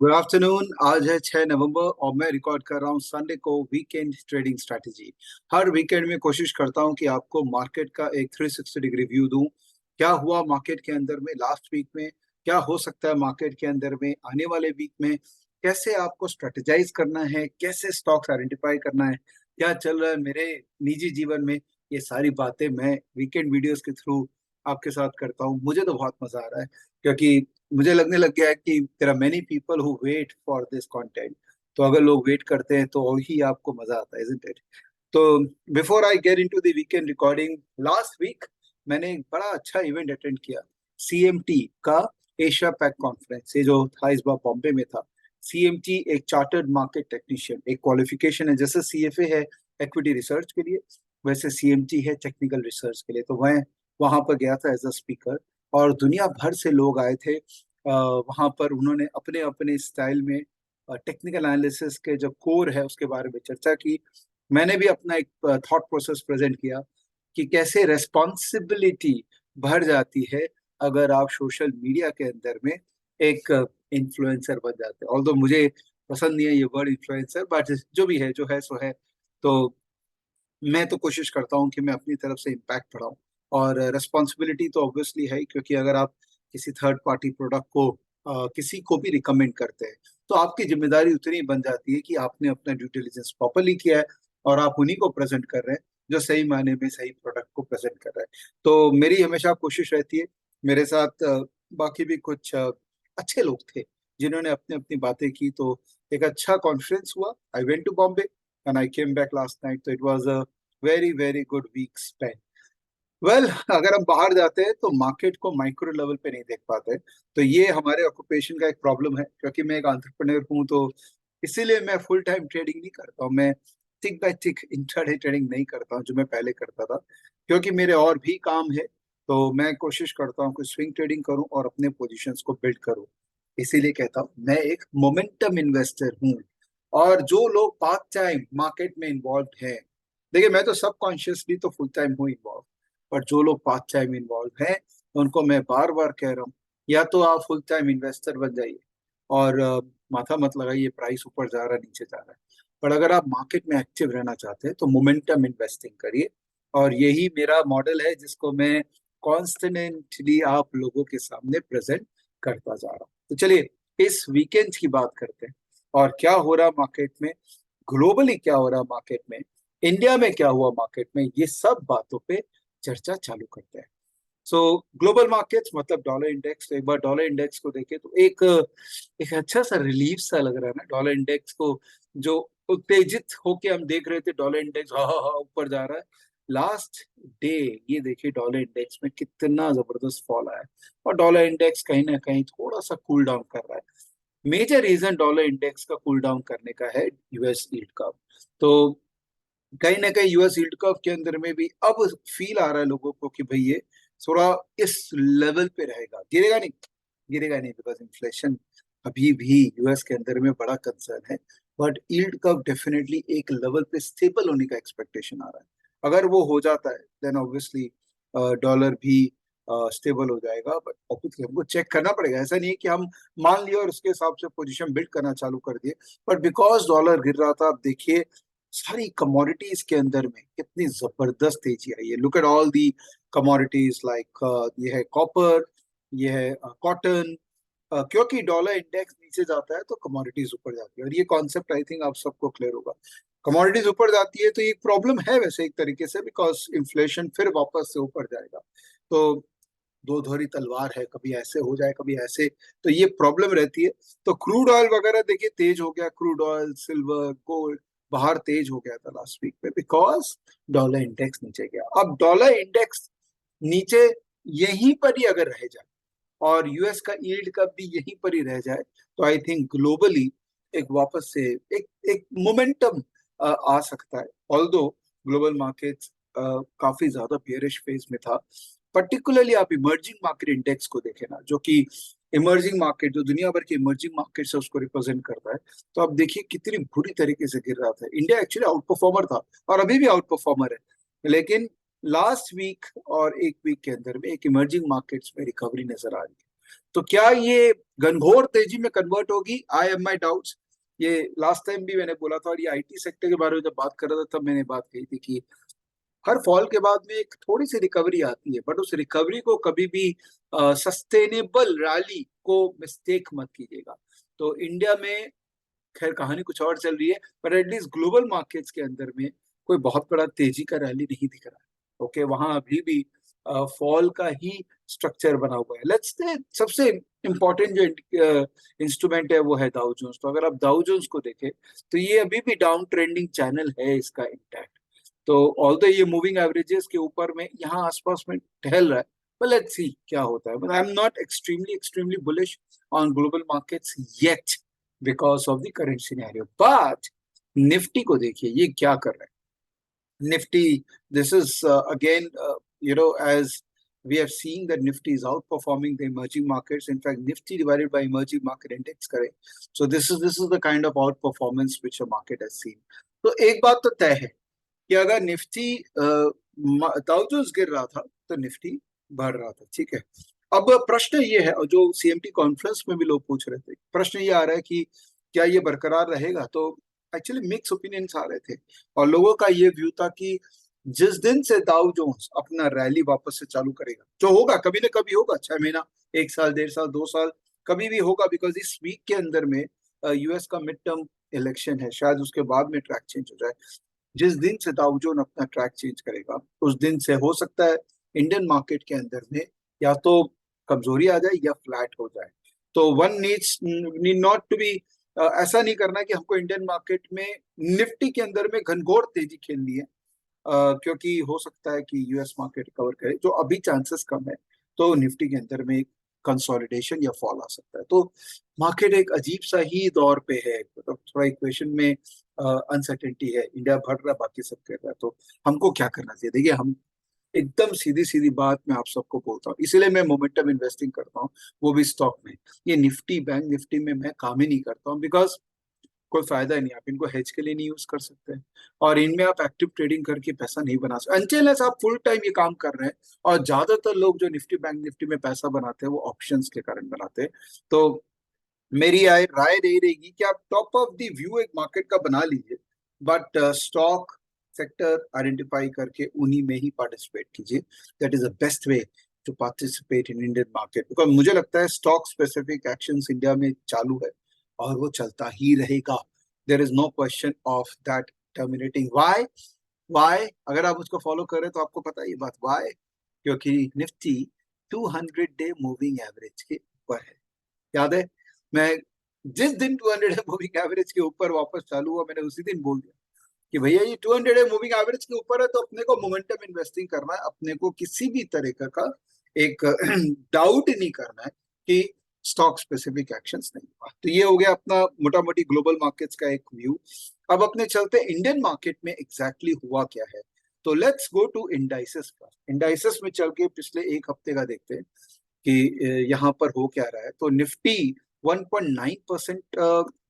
Good afternoon. आज है 6 नवंबर और मैं रिकॉर्ड कर रहा हूँ संडे को वीकेंड ट्रेडिंग स्ट्रैटेजी। हर वीकेंड में कोशिश करता हूँ कि आपको मार्केट का एक 360 डिग्री व्यू दूं। क्या हुआ मार्केट के अंदर में लास्ट वीक में, क्या हो सकता है मार्केट के अंदर में आने वाले वीक में, कैसे आपको स्ट्रेटेजाइज करना है, कैसे स्टॉक्स आइडेंटिफाई करना है, क्या चल रहा है मेरे निजी जीवन में। ये सारी बातें मैं वीकेंड वीडियोस के थ्रू आपके साथ करता हूँ। मुझे तो बहुत मजा आ रहा है क्योंकि मुझे लगने लग गया है कि there are many people who wait for this content. तो अगर लोग वेट करते हैं तो और ही आपको मजा आता है, इजंट इट? तो before I get into the weekend recording, last week मैंने एक बड़ा अच्छा इवेंट अटेंड किया, सीएमटी का एशिया पैक कॉन्फ्रेंस। ये जो था इस बार बॉम्बे में था। सीएमटी एक चार्टर्ड मार्केट टेक्नीशियन, एक क्वालिफिकेशन है, जैसे सीएफए है इक्विटी रिसर्च के लिए, वैसे सीएमटी है टेक्निकल रिसर्च के लिए। तो मैं वहां पर गया था एज अ स्पीकर और दुनिया भर से लोग आए थे। वहां पर उन्होंने अपने अपने स्टाइल में टेक्निकल एनालिसिस के जो कोर है उसके बारे में चर्चा की। मैंने भी अपना एक थॉट प्रोसेस प्रेजेंट किया कि कैसे रेस्पॉन्सिबिलिटी बढ़ जाती है अगर आप सोशल मीडिया के अंदर में एक इन्फ्लुएंसर बन जाते हैं। ऑल्दो मुझे पसंद नहीं है ये वर्ड इन्फ्लुएंसर, बट जो भी है जो है सो है। तो मैं तो कोशिश करता हूँ कि मैं अपनी तरफ से इम्पैक्ट बढ़ाऊं। और रेस्पॉन्सिबिलिटी तो ऑब्वियसली है ही, क्योंकि अगर आप किसी थर्ड पार्टी प्रोडक्ट को किसी को भी रिकमेंड करते हैं तो आपकी जिम्मेदारी उतनी बन जाती है कि आपने अपना ड्यू डिलिजेंस प्रॉपरली किया है और आप उन्हीं को प्रेजेंट कर रहे हैं जो सही मायने में सही प्रोडक्ट को प्रेजेंट कर रहे हैं। तो मेरी हमेशा कोशिश रहती है। मेरे साथ बाकी भी कुछ अच्छे लोग थे जिन्होंने अपनी अपनी बातें की। तो एक अच्छा कॉन्फ्रेंस हुआ। I went to Bombay and I came back last night. So it was a very, very good week spent. Well अगर हम बाहर जाते हैं तो मार्केट को माइक्रो लेवल पे नहीं देख पाते। तो ये हमारे ऑक्यूपेशन का एक प्रॉब्लम है, क्योंकि मैं एक एंटरप्रेन्योर हूँ। तो इसीलिए मैं फुल टाइम ट्रेडिंग नहीं करता हूँ। मैं टिक बाय टिक इंट्राडे ट्रेडिंग नहीं करता हूँ जो मैं पहले करता था, क्योंकि मेरे और भी काम है। तो मैं कोशिश करता हूँ कि स्विंग ट्रेडिंग करूँ और अपने पोजीशंस को बिल्ड करूँ। इसीलिए कहता हूँ मैं एक मोमेंटम इन्वेस्टर हूँ। और जो लोग पार्ट टाइम मार्केट में इन्वॉल्व हैं, देखिए मैं तो सब कॉन्शियसली तो फुल टाइम हूँ इन्वॉल्व, पर जो लोग पार्ट टाइम इन्वॉल्व हैं उनको मैं बार बार कह रहा हूँ, या तो आप फुल टाइम इन्वेस्टर बन जाइए और माथा मत लगाइए प्राइस ऊपर जा रहा है नीचे जा रहा है। पर अगर आप मार्केट में एक्टिव रहना चाहते हैं तो मोमेंटम इन्वेस्टिंग करिए। और यही मेरा मॉडल है जिसको मैं कॉन्स्टेंटली आप लोगों के सामने प्रेजेंट करता जा रहा हूँ। तो चलिए इस वीकेंड की बात करते हैं और क्या हो रहा मार्केट में, ग्लोबली क्या हो रहा मार्केट में, इंडिया में क्या हुआ मार्केट में, ये सब बातों पे चर्चा चालू करते हैं। सो ग्लोबल मार्केट्स मतलब डॉलर इंडेक्स। तो एक बार डॉलर इंडेक्स को देखें तो एक एक अच्छा सा रिलीफ सा लग रहा है ना डॉलर इंडेक्स को। जो उत्तेजित होके हम देख रहे थे डॉलर इंडेक्स हा हा हा ऊपर जा रहा है, लास्ट डे ये देखिए डॉलर इंडेक्स में कितना जबरदस्त फॉल आया है। और डॉलर इंडेक्स कहीं ना कहीं थोड़ा सा कूल डाउन कर रहा है। मेजर रीजन डॉलर इंडेक्स का कूल डाउन करने का है यूएस यील्ड कर्व। तो कहीं ना कहीं यूएस यील्ड कर्व के अंदर में भी अब फील आ रहा है लोगों को कि भाई ये थोड़ा इस लेवल पे रहेगा, गिरेगा नहीं। गिरेगा नहीं बिकॉज इन्फ्लेशन अभी भी यूएस के अंदर में बड़ा कंसर्न है। बट यील्ड कर्व डेफिनेटली एक लेवल पे स्टेबल होने का एक्सपेक्टेशन आ रहा है। अगर वो हो जाता है देन ऑब्वियसली डॉलर भी स्टेबल हो जाएगा। बट ऑब्वियसली हमको चेक करना पड़ेगा। ऐसा नहीं है कि हम मान लिया और उसके हिसाब से पोजीशन बिल्ड करना चालू कर दिए। बट बिकॉज डॉलर गिर रहा था, आप देखिए सारी कमोडिटीज के अंदर में कितनी जबरदस्त तेजी आई है। Look at all the commodities like ये है कॉपर, ये है कॉटन। क्योंकि डॉलर इंडेक्स नीचे जाता है तो कमोडिटीज ऊपर जाती है। और ये कॉन्सेप्ट आई थिंक आप सबको क्लियर होगा। कमोडिटीज ऊपर जाती है तो ये एक प्रॉब्लम है वैसे एक तरीके से, बिकॉज इन्फ्लेशन फिर वापस से ऊपर जाएगा। तो दो धोरी तलवार है, कभी ऐसे हो जाए कभी ऐसे। तो ये प्रॉब्लम रहती है। तो क्रूड ऑयल वगैरह देखिए तेज हो गया, क्रूड ऑयल सिल्वर गोल्ड बाहर तेज हो गया था लास्ट वीक में, बिकॉज डॉलर इंडेक्स नीचे गया। अब डॉलर इंडेक्स नीचे यहीं पर ही अगर रह जाए और यूएस का यील्ड कब भी यहीं पर ही रह जाए तो आई थिंक ग्लोबली एक वापस से एक एक मोमेंटम आ सकता है। ऑल्दो ग्लोबल मार्केट्स काफी ज्यादा बेयरिश फेज में था। पर्टिकुलरली आप इमर्जिंग मार्केट इंडेक्स को देखें ना, जो कि इमर्जिंग मार्केट जो दुनिया भर की इमर्जिंग मार्केट से उसको रिप्रेजेंट करता है, तो आप देखिए कितनी बुरी तरीके से गिर रहा था। इंडिया एक्चुअली आउट परफॉर्मर था और अभी भी आउट परफॉर्मर है। लेकिन लास्ट वीक और एक वीक के अंदर में एक इमर्जिंग मार्केट्स में रिकवरी नजर आ रही है। तो क्या ये घनघोर तेजी में कन्वर्ट होगी? I am my doubts. ये लास्ट टाइम भी मैंने बोला था, और ये आईटी सेक्टर के बारे में जब बात कर रहा था तब मैंने बात कही थी कि हर फॉल के बाद में एक थोड़ी सी रिकवरी आती है, बट उस रिकवरी को कभी भी सस्टेनेबल रैली को मिस्टेक मत कीजिएगा। तो इंडिया में खैर कहानी कुछ और चल रही है, पर एटलीस्ट ग्लोबल मार्केट्स के अंदर में कोई बहुत बड़ा तेजी का रैली नहीं दिख रहा है। ओके, वहां अभी भी फॉल का ही स्ट्रक्चर बना हुआ है। लेट्स से सबसे इम्पोर्टेंट जो इंस्ट्रूमेंट है वो है डाउ जोन्स। तो अगर आप डाउ जोन्स को देखें तो ये अभी भी डाउन ट्रेंडिंग चैनल है इसका इंटैक्ट। तो ऑल्दो ये मूविंग एवरेजेस के ऊपर में यहाँ आसपास में टहल रहा है, but let's see क्या होता है। But I'm not extremely bullish on global markets yet because of the current scenario. But Nifty को देखिए ये क्या कर रहा है। Nifty, this is again as we have seen that Nifty is outperforming the emerging markets. In fact, Nifty divided by emerging market index करें, so this is the kind of outperformance which a market has seen. तो एक बात तो तय है कि अगर Nifty Dow Jones गिर रहा था तो निफ्टी बढ़ रहा था, ठीक है। अब प्रश्न ये है, और जो सीएमटी कॉन्फ्रेंस में भी लोग पूछ रहे थे, प्रश्न ये आ रहा है कि क्या ये बरकरार रहेगा। तो एक्चुअली मिक्स ओपिनियंस आ रहे थे, और लोगों का ये व्यू था कि जिस दिन से डाउ जोन्स अपना रैली वापस से चालू करेगा, जो होगा कभी ना कभी होगा, 6 महीना, 1 साल, 1.5 साल, 2 साल, कभी भी होगा, बिकॉज इस वीक के अंदर में यूएस का मिड टर्म इलेक्शन है, शायद उसके बाद में ट्रैक चेंज हो जाए। जिस दिन से डाउ जोन अपना ट्रैक चेंज करेगा उस दिन से हो सकता है इंडियन मार्केट के अंदर में या तो कमजोरी आ जाए या फ्लैट हो जाए। तो one need not to be, ऐसा नहीं करना कि हमको इंडियन मार्केट में निफ्टी के अंदर में घनघोर तेजी खेलनी है, क्योंकि हो सकता है कि यूएस मार्केट रिकवर करे, जो अभी चांसेस कम है। तो निफ्टी के अंदर में कंसोलिडेशन या फॉल आ सकता है। तो मार्केट एक अजीब सा ही दौर पे है, मतलब थोड़ा इक्वेशन में अनसर्टेनिटी है। इंडिया बढ़ रहा है, बाकी सब कर रहा है, तो हमको क्या करना चाहिए? देखिए, हम एकदम सीधी सीधी बात मैं आप सबको बोलता हूँ, इसीलिए मैं मोमेंटम इन्वेस्टिंग करता हूँ, वो भी स्टॉक में। ये निफ्टी, बैंक निफ्टी में मैं काम ही नहीं करता हूँ, बिकॉज कोई फायदा ही नहीं। आप इनको हेज के लिए नहीं यूज कर सकते, और इनमें आप एक्टिव ट्रेडिंग करके पैसा नहीं बना सकते अनटिल आप फुल टाइम ये काम कर रहे हैं। और ज्यादातर लोग जो निफ्टी बैंक निफ्टी में पैसा बनाते हैं वो ऑप्शंस के कारण बनाते हैं। तो मेरी राय यही रहेगी कि आप टॉप ऑफ द व्यू एक मार्केट का बना लीजिए, बट स्टॉक सेक्टर आइडेंटिफाई करके उन्हीं में ही पार्टिसिपेट कीजिए। That is the best way to participate in Indian market, because मुझे लगता है स्टॉक स्पेसिफिक एक्शंस इंडिया में चालू है और वो चलता ही रहेगा। There is no question of that terminating. Why अगर आप उसको फॉलो करें तो आपको पता है ये बात वाई, क्योंकि निफ्टी 200 डे मूविंग एवरेज के ऊपर है। याद है, मैं जिस दिन 200 डे मूविंग एवरेज के ऊपर वापस चालू हुआ, मैंने उसी दिन बोल दिया कि भैया ये 200 डे मूविंग एवरेज के ऊपर है, तो अपने को मोमेंटम इन्वेस्टिंग करना है। अपने को किसी भी तरह का एक डाउट नहीं करना है कि स्टॉक स्पेसिफिक एक्शंस नहीं हुआ। तो ये हो गया अपना मोटा मोटी ग्लोबल मार्केट्स का एक व्यू। अब अपने चलते इंडियन मार्केट में एग्जैक्टली हुआ क्या है। तो लेट्स गो टू इंडाइसेस पर। इंडाइसेस में चल के पिछले एक हफ्ते का देखते हैं कि यहाँ पर हो क्या रहा है। तो निफ्टी 1.9%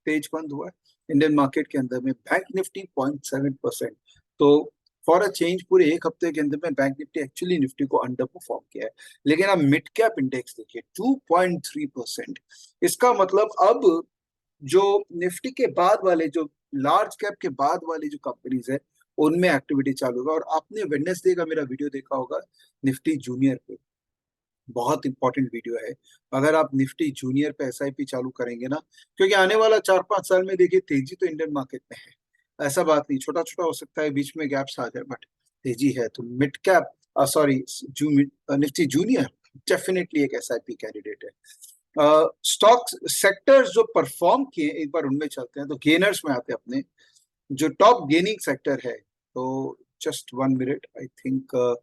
तेज बंद हुआ है इंडियन मार्केट के अंदर में। Bank Nifty 0.7%। तो फॉर अ चेंज पूरे एक हफ्ते के अंदर में बैंक निफ्टी एक्चुअली निफ्टी को अंडर परफॉर्म किया है। लेकिन अब मिड कैप इंडेक्स देखिए 2.3%। इसका मतलब अब जो निफ्टी के बाद वाले, जो लार्ज कैप के बाद वाली जो कंपनीज है, उनमें एक्टिविटी चालू होगा। और आपने वेडनेसडे का मेरा वीडियो देखा होगा निफ्टी जूनियर पे, बहुत इंपॉर्टेंट वीडियो है। अगर आप निफ्टी जूनियर पे एसआईपी चालू करेंगे ना, क्योंकि आने वाला 4-5 साल में देखिए तेजी तो इंडियन मार्केट में है, ऐसा बात नहीं, छोटा छोटा हो सकता है, बीच में गैप्स आ जाए, बट तेजी है। तो mid cap, sorry, Nifty junior definitely एक एसआईपी कैंडिडेट है। स्टॉक सेक्टर्स जो परफॉर्म किए एक बार उनमें चलते हैं। तो गेनर्स में आते हैं अपने जो टॉप गेनिंग सेक्टर है। तो just 1 minute, I think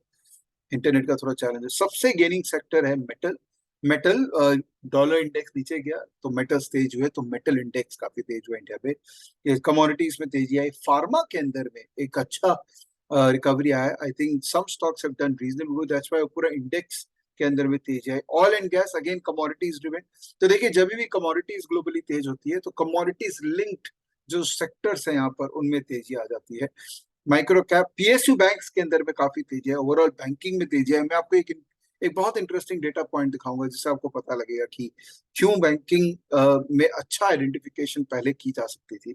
internet का थोड़ा चैलेंज है। सबसे गेनिंग सेक्टर है मेटल। मेटल डॉलर इंडेक्स नीचे गया तो मेटल्स तेज हुए, तो मेटल इंडेक्स काफी तेज हुआ इंडिया पे। कमोडिटीज में तेजी आई। फार्मा के अंदर में एक अच्छा रिकवरी आया। I think some stocks have done reasonable good, that's why पूरा इंडेक्स के अंदर में तेजी आई। Oil and gas again commodities driven. तो देखिए, जब भी कमोडिटीज ग्लोबली तेज होती है तो कमोडिटीज लिंक्ड जो सेक्टर्स हैं यहाँ पर उनमें तेजी आ जाती है। माइक्रो कैप पीएसयू बैंक्स के अंदर में काफी तेजी है। ओवरऑल बैंकिंग में तेजी है। मैं आपको एक एक बहुत इंटरेस्टिंग डेटा पॉइंट दिखाऊंगा जिससे आपको पता लगेगा कि क्यों बैंकिंग में अच्छा आइडेंटिफिकेशन पहले की जा सकती थी।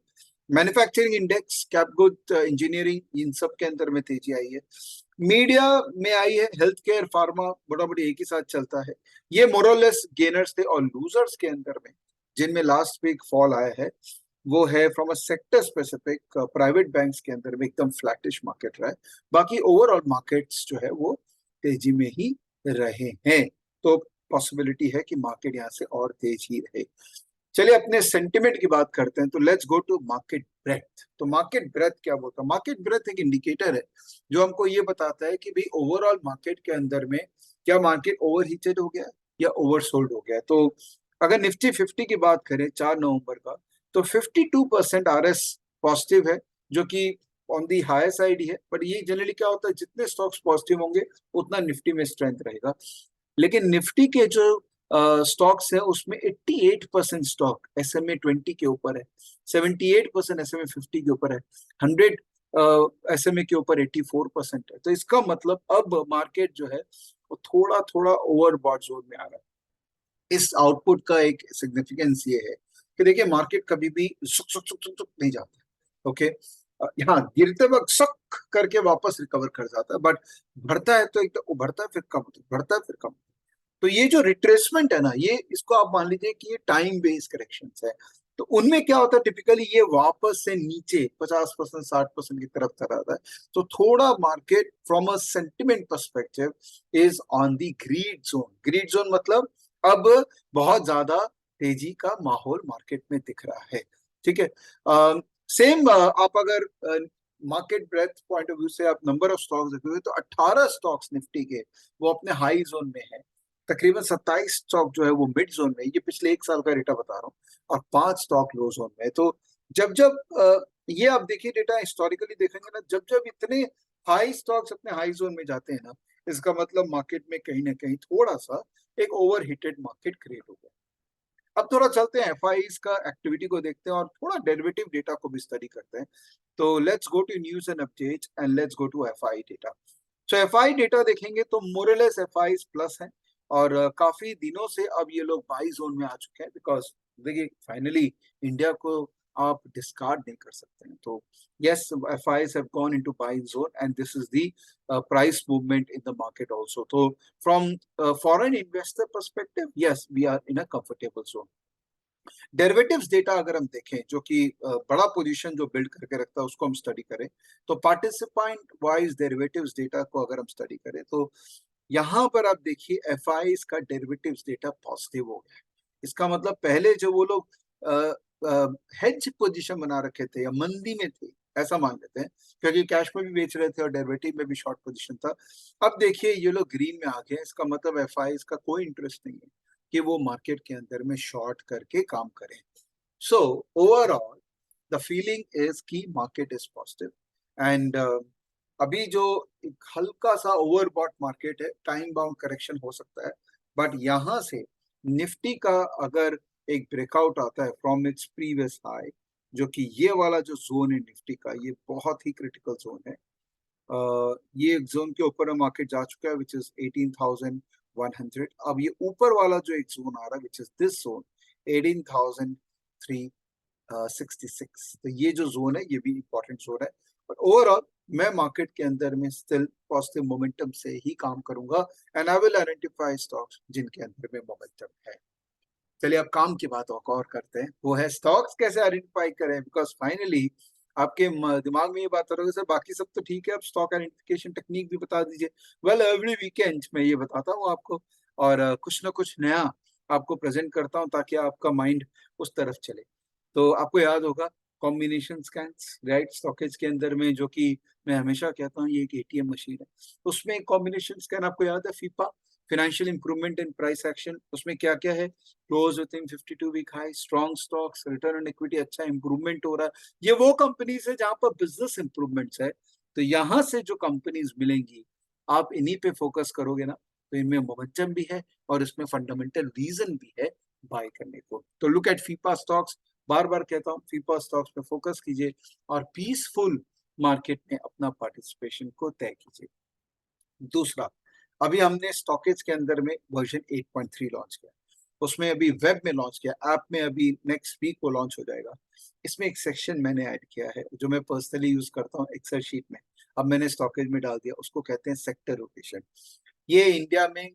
मैन्युफैक्चरिंग इंडेक्स, कैपगुड, इंजीनियरिंग, इन सब के अंदर में तेजी आई है। मीडिया में आई है, हेल्थ केयर, फार्मा मोटामोटी एक ही साथ चलता है। ये मोरलेस गेनर्स थे। और लूजर्स के अंदर में जिनमें लास्ट वीक फॉल आया है वो है from a sector specific, private banks के अंदर में एकदम फ्लैटिश मार्केट रहा है। बाकी ओवरऑल मार्केट्स जो है वो तेजी में ही रहे हैं। तो पॉसिबिलिटी है कि मार्केट यहाँ से और तेज ही रहे। चलिए अपने सेंटिमेंट की बात करते हैं। तो let's go to market breadth. तो मार्केट ब्रेथ क्या बोलता है? मार्केट ब्रेथ एक इंडिकेटर है जो हमको ये बताता है कि भाई ओवरऑल मार्केट के अंदर में क्या मार्केट ओवर हीटेड हो गया है या ओवरसोल्ड हो गया है। तो अगर निफ्टी 50 की बात करें 4 नवंबर का, तो 52% RS पॉजिटिव है, जो कि ऑन दी हायर साइड ही है। बट ये जनरली क्या होता है, जितने स्टॉक्स पॉजिटिव होंगे उतना निफ्टी में स्ट्रेंथ रहेगा। लेकिन निफ्टी के जो स्टॉक्स है उसमें 88% स्टॉक SMA 20 के ऊपर है, 78% SMA 50 के ऊपर है, 100 SMA के ऊपर 84% है। तो इसका मतलब अब मार्केट जो है वो थोड़ा थोड़ा ओवरबॉट जोन में आ रहा है। इस आउटपुट का एक सिग्निफिकेंस ये है कि देखिए मार्केट कभी भी सुक सुक सुक सुक सुक नहीं जाता। ओके, यहाँ गिरते वक्त सक करके वापस रिकवर कर जाता है, बट बढ़ता है तो एक तो उभरता है फिर कम होता है, बढ़ता है फिर कम। तो ये जो रिट्रेसमेंट है ना, ये इसको आप मान लीजिए कि ये टाइम बेस्ड करेक्शन है। तो उनमें क्या होता है, टिपिकली ये वापस से नीचे 50% 60% की तरफ चला जाता है। तो थोड़ा market from a sentiment perspective is on the greed zone. Greed zone मतलब अब बहुत ज्यादा तेजी का माहौल मार्केट में दिख रहा है। ठीक है, सेम आप अगर market breadth point of view से आप नंबर ऑफ स्टॉक्स देखोगे तो 18 स्टॉक्स निफ्टी के वो अपने हाई जोन में है। तकरीबन 27 स्टॉक जो है वो मिड जोन में, ये पिछले एक साल का डेटा बता रहा हूँ, और 5 स्टॉक लो जोन में। तो जब जब ये आप देखिए डेटा हिस्टोरिकली देखेंगे ना, जब जब इतने हाई स्टॉक्स अपने हाई जोन में जाते हैं ना, इसका मतलब मार्केट में कहीं ना कहीं थोड़ा सा एक ओवर हीटेड मार्केट क्रिएट हो गया। अब थोड़ा चलते हैं एफआईज का एक्टिविटी को देखते हैं और थोड़ा डेरिवेटिव डेटा को भी स्टडी करते हैं। तो let's go to news and update and let's go to FI data. So FI data देखेंगे तो मोरलेस एफआई प्लस है, और काफी दिनों से अब ये लोग बाई जोन में आ चुके हैं। बिकॉज देखिए फाइनली इंडिया को आप डिस्कार्ड नहीं कर सकते हैं। तो yes, FIIs have gone into buying zone and this is the price movement in the market also. तो from foreign investor perspective, yes we are in a comfortable zone. Derivatives data अगर हम देखें, जो कि बड़ा पोजीशन जो build करके रखता है उसको हम स्टडी करें, तो पार्टिसिपेंट वाइज डेरिवेटिव्स डेटा को अगर हम स्टडी करें तो यहाँ पर आप देखिए एफ का डेरिवेटिव्स डेटा पॉजिटिव हो गया। इसका मतलब पहले जो वो लोग हेज पोजीशन बना रखे थे या मंदी में थे ऐसा मान लेते हैं, क्योंकि कैश में भी बेच रहे थे और डेरिवेटिव में भी शॉर्ट पोजीशन था। अब देखिए ये लोग ग्रीन में आ गए, इसका मतलब एफ का कोई इंटरेस्ट नहीं है कि वो मार्केट के अंदर में शॉर्ट करके काम करें। So overall the feeling is की मार्केट इज पॉजिटिव एंड अभी जो एक हल्का सा ओवरबॉट मार्केट है, टाइम बाउंड करेक्शन हो सकता है। बट यहां से निफ्टी का अगर एक ब्रेकआउट आता है फ्रॉम इट्स प्रीवियस हाई, जो कि ये वाला जो जोन है निफ्टी का, ये बहुत ही क्रिटिकल जोन है। ये जोन के ऊपर मार्केट जा चुका है विच इज 18,100। अब ये ऊपर वाला जो एक जोन आ रहा है विच इज दिस जोन 18,366। तो ये जो जोन है ये भी इंपॉर्टेंट जोन है। बट ओवरऑल मैं मार्केट के अंदर में स्टिल पॉजिटिव मोमेंटम से ही काम करूंगा and I will identify stocks जिनके अंदर में मोमेंटम है। चलिए अब काम की बात और करते हैं, वो है स्टॉक्स कैसे आइडेंटिफाई करें। बिकॉज फाइनली आपके दिमाग में ये बात हो रही है सर बाकी सब तो ठीक है, अब स्टॉक आइडेंटिफिकेशन टेक्निक भी बता दीजिए। वेल एवरी वीकेंड मैं ये बताता हूँ आपको, और कुछ ना कुछ नया आपको प्रेजेंट करता हूँ ताकि आपका माइंड उस तरफ चले। तो आपको याद होगा कॉम्बिनेशन स्कैन्स, राइट, स्टॉकेज के अंदर में, जो कि मैं हमेशा कहता हूँ ये एक एटीएम मशीन है। उसमें कॉम्बिनेशन स्कैन आपको याद है, फीपा, financial improvement in price action, उसमें क्या क्या है, close within 52 week high, strong stocks, return on equity अच्छा इंप्रूवमेंट हो रहा है। ये वो कंपनीज है जहां पर बिजनेस इंप्रूवमेंट्स है। तो यहां से जो कंपनीज मिलेंगी आप इन्हीं पे फोकस करोगे ना, तो इनमें मोमेंटम भी है और इसमें फंडामेंटल रीजन भी है बाय करने को। तो लुक एट फीपा स्टॉक्स, बार बार कहता हूँ फीपा स्टॉक्स पे फोकस कीजिए और पीसफुल मार्केट में अपना पार्टिसिपेशन को तय कीजिए। दूसरा, अभी हमने स्टॉकेज के अंदर में वर्जन 8.3 लॉन्च किया, उसमें अभी वेब में लॉन्च किया, ऐप में अभी नेक्स्ट वीक वो लॉन्च हो जाएगा। इसमें एक सेक्शन मैंने ऐड किया है जो मैं पर्सनली यूज करता हूँ एक्सेल शीट में, अब मैंने स्टॉकेज में डाल दिया, उसको कहते हैं सेक्टर रोटेशन। ये इंडिया में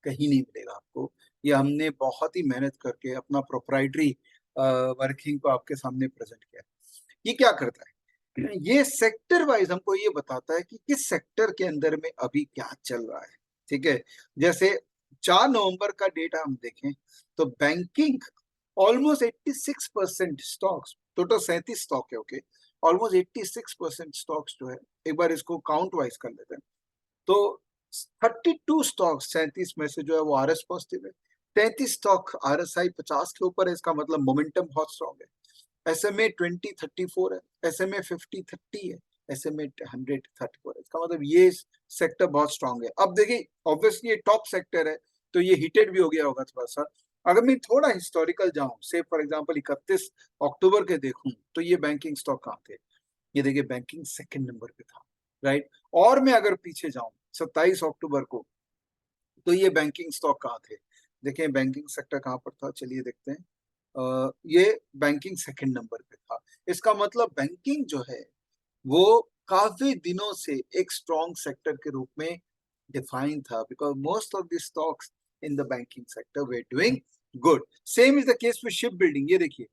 कहीं नहीं मिलेगा आपको, ये हमने बहुत ही मेहनत करके अपना प्रोप्राइटरी वर्किंग को आपके सामने प्रेजेंट किया। ये क्या करता है, ये सेक्टर वाइज हमको ये बताता है कि किस सेक्टर के अंदर में अभी क्या चल रहा है। ठीक है, जैसे 4 नवंबर का डेटा हम देखें तो banking almost 86% stocks, total 37 stock है, ओके, ऑलमोस्ट 86% स्टॉक्स जो है, एक बार इसको काउंट वाइज कर लेते हैं तो 32 स्टॉक 37 में से जो है वो आर एस पॉजिटिव है, 33 स्टॉक आर एस आई 50 के ऊपर है, इसका मतलब मोमेंटम बहुत स्ट्रॉन्ग है। SMA 2034 है, SMA 5030 है, SMA 134 है, इसका मतलब ये सेक्टर बहुत स्ट्रांग है। अब देखिए ऑब्वियसली ये टॉप सेक्टर है तो ये हिटेड भी हो गया होगा थोड़ा सा। अगर मैं थोड़ा हिस्टोरिकल जाऊं, से फॉर एग्जांपल 31 अक्टूबर के देखूं तो ये बैंकिंग स्टॉक कहाँ थे, ये देखिए बैंकिंग सेकंड नंबर पे था, राइट। और मैं अगर पीछे जाऊं 27 अक्टूबर को तो ये बैंकिंग स्टॉक कहाँ थे, देखें बैंकिंग सेक्टर कहाँ पर था, चलिए देखते हैं। ये बैंकिंग सेकंड नंबर पे था, इसका मतलब बैंकिंग जो है वो काफी दिनों से एक स्ट्रॉन्ग सेक्टर के रूप में डिफाइन था, because most of the stocks in the banking sector way doing good. Same is the case with ship building, ये देखिए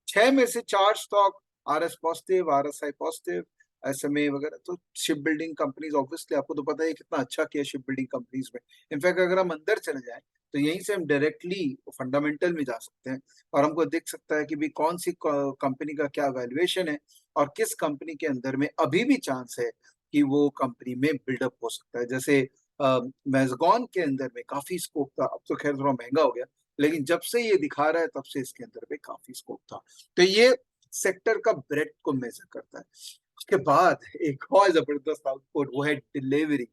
6 में से 4 stock R S positive, R S I positive, SMA वगैरह। तो शिप बिल्डिंग कंपनीज ऑब्वियसली आपको तो पता है कितना अच्छा किया शिप बिल्डिंग कंपनीज में। इनफैक्ट अगर हम अंदर चले जाएं तो यहीं से हम डायरेक्टली फंडामेंटल में जा सकते हैं और हमको दिख सकता है कि भी कौन सी कंपनी का क्या वैल्यूएशन है और किस कंपनी के अंदर में अभी भी चांस है कि वो कंपनी में बिल्डअप हो सकता है। जैसे मैजगॉन के अंदर में काफी स्कोप था, अब तो खैर थोड़ा महंगा हो गया, लेकिन जब से ये दिखा रहा है तब से इसके अंदर में काफी स्कोप था। तो ये सेक्टर का ब्रेड को मेजर करता है। उसके बाद एक और जबरदस्त आउटपुट वो है डिलीवरी।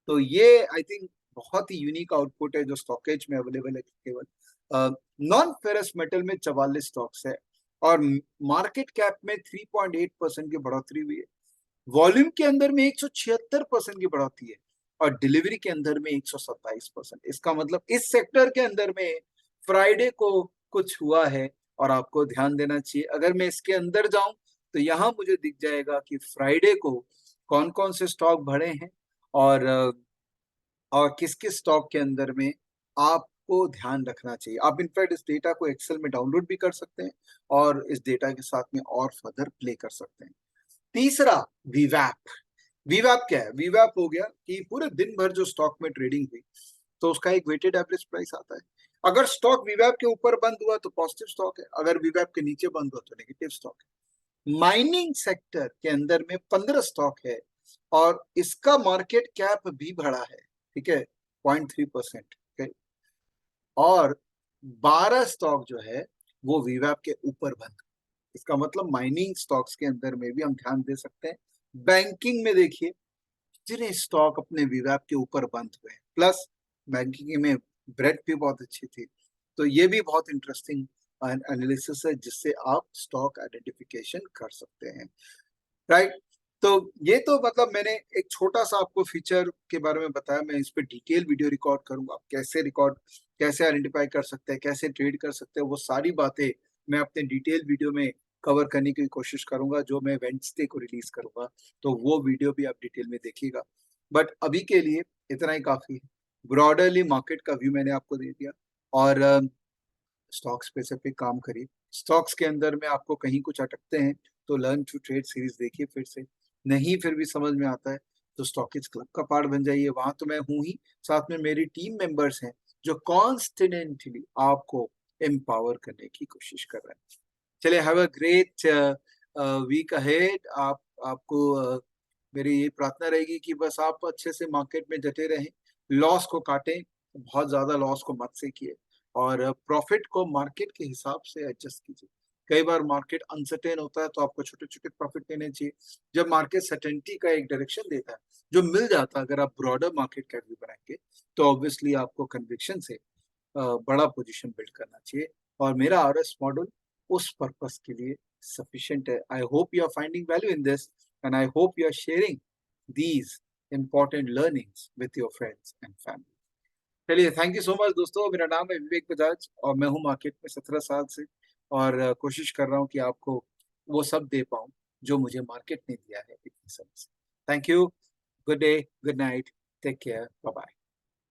तो ये आई थिंक बहुत ही यूनिक आउटपुट है जो स्टॉकेज में अवेलेबल है केवल। नॉन फेरस मेटल में 44 स्टॉक्स है और मार्केट कैप में 3.8% की बढ़ोतरी हुई है, वॉल्यूम के अंदर में 176% की बढ़ोतरी है और डिलीवरी के अंदर में 127%। इसका मतलब इस सेक्टर के अंदर में फ्राइडे को कुछ हुआ है और आपको ध्यान देना चाहिए। अगर मैं इसके अंदर जाऊं तो यहां मुझे दिख जाएगा कि फ्राइडे को कौन कौन से स्टॉक बढ़े हैं और किस किस स्टॉक के अंदर में आपको ध्यान रखना चाहिए। आप इनफैक्ट इस डेटा को एक्सेल में डाउनलोड भी कर सकते हैं और इस डेटा के साथ में और फर्दर प्ले कर सकते हैं। तीसरा, वीवैप। वीवैप क्या है, वीवैप हो गया कि पूरे दिन भर जो स्टॉक में ट्रेडिंग हुई तो उसका एक वेटेड एवरेज प्राइस आता है। अगर स्टॉक वीवैप के ऊपर बंद हुआ तो पॉजिटिव स्टॉक है, अगर वीवैप के नीचे बंद हुआ तो नेगेटिव स्टॉक है। माइनिंग सेक्टर के अंदर में 15 स्टॉक है और इसका मार्केट कैप भी बढ़ा है, ठीक है, 0.3%, ठीक है। और 12 स्टॉक जो है वो वीवैप के ऊपर बंद, इसका मतलब माइनिंग स्टॉक्स के अंदर में भी हम ध्यान दे सकते हैं। बैंकिंग में देखिए जितने स्टॉक अपने विभाग के ऊपर बंद हुए, प्लस बैंकिंग में ब्रेड भी बहुत अच्छी थी। तो ये भी बहुत इंटरेस्टिंग एनालिसिस है जिससे आप स्टॉक आइडेंटिफिकेशन कर सकते हैं, राइट। तो ये तो मतलब मैंने एक छोटा सा आपको फीचर के बारे में बताया, मैं इस पे डिटेल वीडियो रिकॉर्ड करूंगा, आप कैसे रिकॉर्ड, कैसे आइडेंटिफाई कर सकते हैं, कैसे ट्रेड कर सकते हैं, वो सारी बातें मैं अपने डिटेल वीडियो में कवर करने की कोशिश करूंगा जो मैं वेडनेसडे को रिलीज करूंगा। तो वो वीडियो भी आप डिटेल में देखिएगा, बट अभी के लिए इतना ही काफी है। ब्रॉडरली मार्केट का व्यू मैंने आपको दे दिया और स्टॉक स्पेसिफिक काम करिए। स्टॉक्स के अंदर में आपको कहीं कुछ अटकते हैं तो लर्न टू ट्रेड सीरीज देखिए फिर से, नहीं फिर भी समझ में आता है तो स्टॉकेज क्लब का पार्ट बन जाइए, वहां तो मैं हूं ही, साथ में मेरी टीम मेंबर्स हैं जो कॉन्स्टेंटली आपको एम्पावर करने की कोशिश कर रहे हैं। चलिए, have a great week ahead. आपको मेरी ये प्रार्थना रहेगी कि बस आप अच्छे से मार्केट में डटे रहें, लॉस को काटें, बहुत ज्यादा लॉस को मत सीखिए और प्रॉफिट को मार्केट के हिसाब से एडजस्ट कीजिए। कई बार मार्केट अनसर्टेन होता है तो आपको छोटे छोटे प्रॉफिट लेने चाहिए। जब मार्केट सर्टेनिटी का एक डायरेक्शन देता है जो मिल जाता है, अगर आप ब्रॉडर मार्केट का व्यू बनाएंगे तो ऑब्वियसली आपको कन्विक्शन से बड़ा पोजीशन बिल्ड करना चाहिए और मेरा आरएस मॉडल उस पर्पस के लिए सफिशिएंट है। I hope you are finding value in this and I hope you are sharing these important learnings with your friends and family. चलिए, थैंक यू सो मच दोस्तों। मेरा नाम है विवेक बजाज और मैं हूँ मार्केट में 17 साल से, और कोशिश कर रहा हूँ कि आपको वो सब दे पाऊँ जो मुझे मार्केट ने दिया है इतने समय से। Thank you, good day, good night, take care, bye bye.